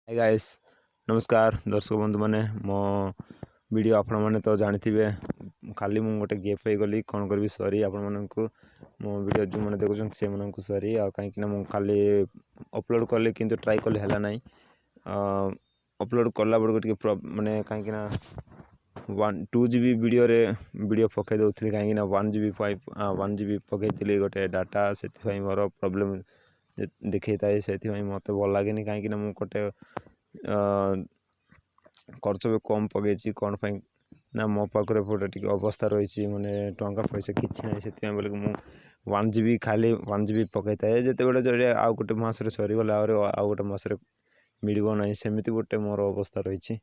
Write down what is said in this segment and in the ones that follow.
Hi guys नमस्कार दर्शक बंधु मैंने मो वीडियो आपण मैंने तो जानी थे खाली मुझे गोटे गेप हो गली कौन करी सॉरी आपण मानक मो वीडियो जो मैंने देखुं से मानक सॉरी आ कहीं मुझे खाली अपलोड कली कि ट्राई कले है ना अपलोड कला बेलू टे मानने कहीं 2 GB वीडियो पकई दूसरी कहीं 1 GB 1 GB पकई गोटे डाटा से मोर प्रोब्लेम देखी था से मत भल लगे कहीं मुझे गोटे खर्च भी कम पकई कौन ना मो पाखे पूरा टी अवस्था रही मैंने टंका पैसा किसी ना से बोले मुझे 1 GB खाली 1 GB पकई थाए जिते आउ गोटे मसरे सरीगला आउ गोटे मसरे मिल ना सेमती गोटे मोर अवस्था रही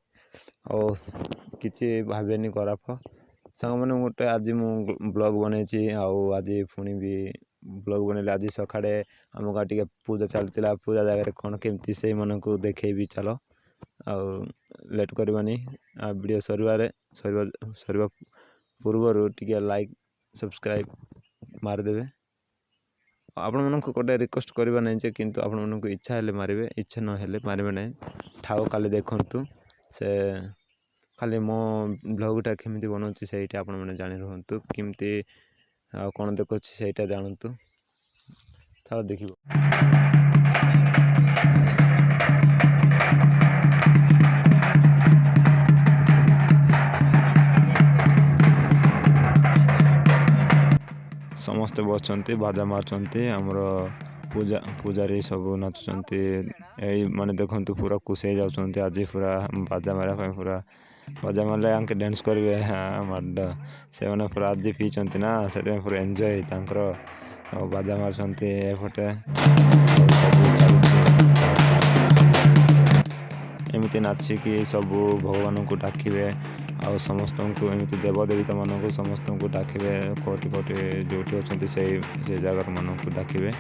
और किसी भावेनि खराब सांग मैंने गोटे आज मु ब्लॉग बनई आज पुणी भी ब्लॉग बनैले आज सकाळे आम गाँ टे पूजा चलता पूजा जगह कौन केमती से मन को देखेबी चलो आउ लेट करवानी वीडियो सरवा पूर्वर टे लाइक सब्सक्राइब मारदेवे आपण मानक गोटे रिक्वेस्ट करवा नहीं किंतु आपण मानक इच्छा हेले मारे इच्छा न हेले मारे ना ठाओ खाली देखंतु से खाली मो ब्लॉगटा केमती बनाऊँगी सहीटा आपण मैंने जानी रुहतु केमती कौन देखुँ सहीटा जानतु चलो देखिए समस्ते बसंती बाजा मार्चंती आमर पूजा पूजारी सब नाचुंट यही माने देखंतु पूरा खुशी जाउछंती आज पूरा बाजा मारा पूरा बाजा मारले आंके डांस करेंगे हाँ माड से मैंने पूरा आज पीछे ना से पूरा एंजॉय तांकर बाजा मार्चंती एपटे एमती नाचिकी सब भगवान को डाकिबे आ समस्त को एमती देवदेवता मानक समस्त को डाकिबे कोटि कोटि जोटी अच्छा से जगार मान को डाकिबे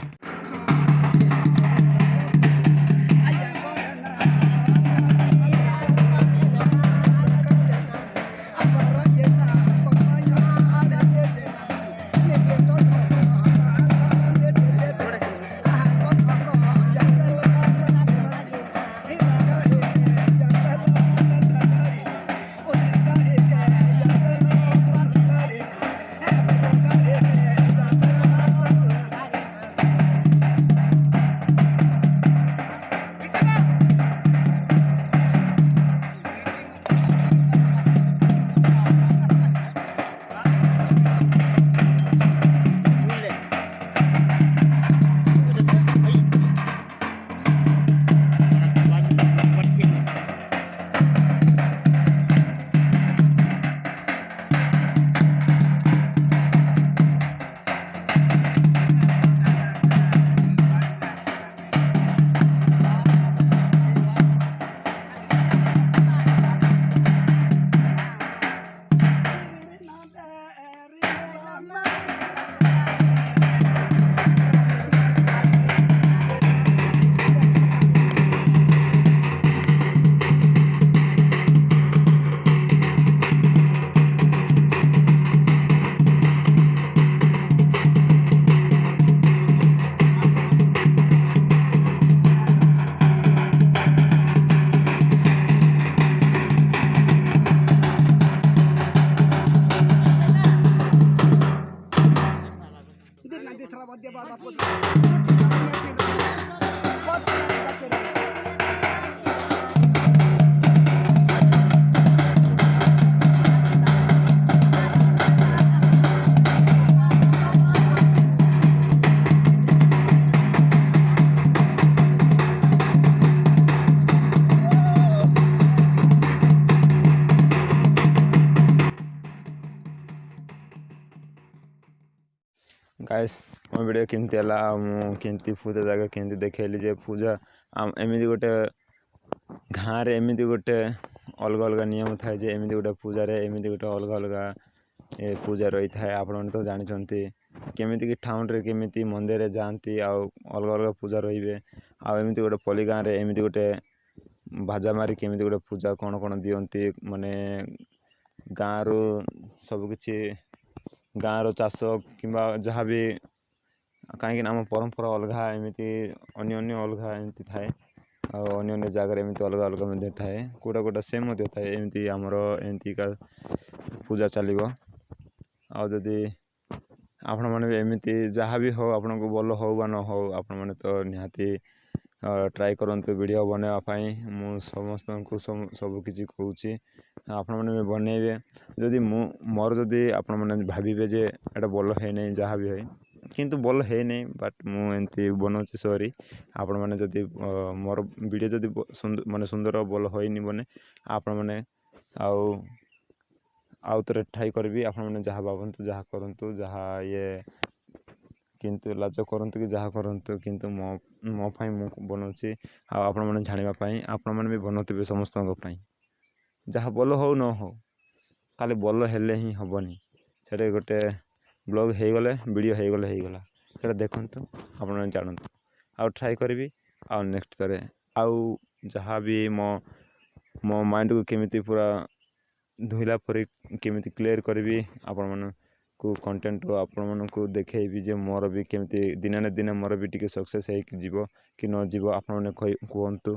गाइस मो वीडियो केमती केमती पूजा जगह केमती देखली जे पूजा एमती गोटे गाँव रे एमती गोटे अलग अलग नियम थाए जे एमती गोटे पूजा रे एमती गोटे अलग अलग पूजा रही थाए आपण मैंने तो जानते केमिति कि टाउन रे केमिति मंदिर रे जाती अलग अलग पूजा रही आमती गोटे पल्ली गाँव रे एमती गोटे बाजा मारी केमिति गोटे पूजा कौन कौन दियंती माने गाँव रु सबकि गाँव चाष कि जहाँ भी कहीं आम परंपरा अलग एमती अन्य अलग एमती थाए ଆଉ ଅନ୍ୟ ଜାଗାରେ ଏମିତି ଅଲଗା ଅଲଗା ମଧ୍ୟ ଥାଏ, କୋଉଟା ସେମ୍ ମଧ୍ୟ ଥାଏ। ଏମିତି ଆମର ଏମିତିକା ପୂଜା ଚାଲିବ। ଆଉ ଯଦି ଆପଣମାନେ ବି ଏମିତି ଯାହା ବି ହଉ, ଆପଣଙ୍କୁ ଭଲ ହଉ ବା ନ ହଉ, ଆପଣମାନେ ତ ନିହାତି ଟ୍ରାଏ କରନ୍ତୁ ଭିଡ଼ିଓ ବନେଇବା ପାଇଁ। ମୁଁ ସମସ୍ତଙ୍କୁ ସବୁ କିଛି କହୁଛି, ଆପଣମାନେ ବି ବନେଇବେ। ଯଦି ମୋର ଯଦି ଆପଣମାନେ ଭାବିବେ ଯେ ଏଇଟା ଭଲ ହେଇନାହିଁ, ଯାହା ବି ହୁଏ କିନ୍ତୁ ଭଲ ହେଇନାହିଁ, ବଟ୍ ମୁଁ ଏମିତି ବନାଉଛି ସରି। ଆପଣମାନେ ଯଦି ମୋର ଭିଡ଼ିଓ ଯଦି ସୁନ୍ଦର ଭଲ ହୋଇନି ବନେ, ଆପଣମାନେ ଆଉ ଥରେ ଟ୍ରାଏ କରିବି। ଆପଣମାନେ ଯାହା ଭାବନ୍ତୁ, ଯାହା କରନ୍ତୁ, ଯାହା କିନ୍ତୁ ଲାଜ କରନ୍ତୁ କି ଯାହା କରନ୍ତୁ, କିନ୍ତୁ ମୋ ପାଇଁ ମୁଁ ବନାଉଛି। ଆଉ ଆପଣମାନେ ଜାଣିବା ପାଇଁ ଆପଣମାନେ ବି ବନାଉଥିବେ ସମସ୍ତଙ୍କ ପାଇଁ। ଯାହା ଭଲ ହଉ ନ ହଉ, ଖାଲି ଭଲ ହେଲେ ହିଁ ହେବନି। ସେଇଟା ଗୋଟେ ବ୍ଲଗ୍ ହେଇଗଲେ, ଭିଡ଼ିଓ ହେଇଗଲା, ସେଇଟା ଦେଖନ୍ତୁ, ଆପଣମାନେ ଜାଣନ୍ତୁ। ଆଉ ଟ୍ରାଏ କରିବି। ଆଉ ନେକ୍ସଟ୍ ଥରେ ଆଉ ଯାହା ବି ମୋ ମାଇଣ୍ଡକୁ କେମିତି ପୁରା ଧୋଇଲା ପରେ କେମିତି କ୍ଲିୟର୍ କରିବି, ଆପଣମାନଙ୍କୁ କଣ୍ଟେଣ୍ଟ ଆପଣମାନଙ୍କୁ ଦେଖେଇବି ଯେ ମୋର ବି କେମିତି ଦିନେ ନା ଦିନେ ମୋର ବି ଟିକେ ସକ୍ସେସ୍ ହେଇକି ଯିବ କି ନ ଯିବ, ଆପଣମାନେ କୁହନ୍ତୁ।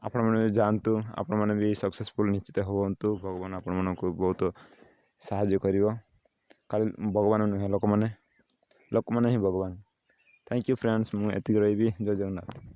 ଆପଣମାନେ ବି ଯାଆନ୍ତୁ, ଆପଣମାନେ ବି ସକ୍ସେସଫୁଲ୍ ନିଶ୍ଚିତ ହୁଅନ୍ତୁ। ଭଗବାନ ଆପଣମାନଙ୍କୁ ବହୁତ ସାହାଯ୍ୟ କରିବ। ଖାଲି ଭଗବାନ ନୁହେଁ, ଲୋକମାନେ ହିଁ ଭଗବାନ। ଥ୍ୟାଙ୍କ ୟୁ ଫ୍ରେଣ୍ଡସ୍, ମୁଁ ଏତିକି ରହିବି। ଜୟ ଜଗନ୍ନାଥ।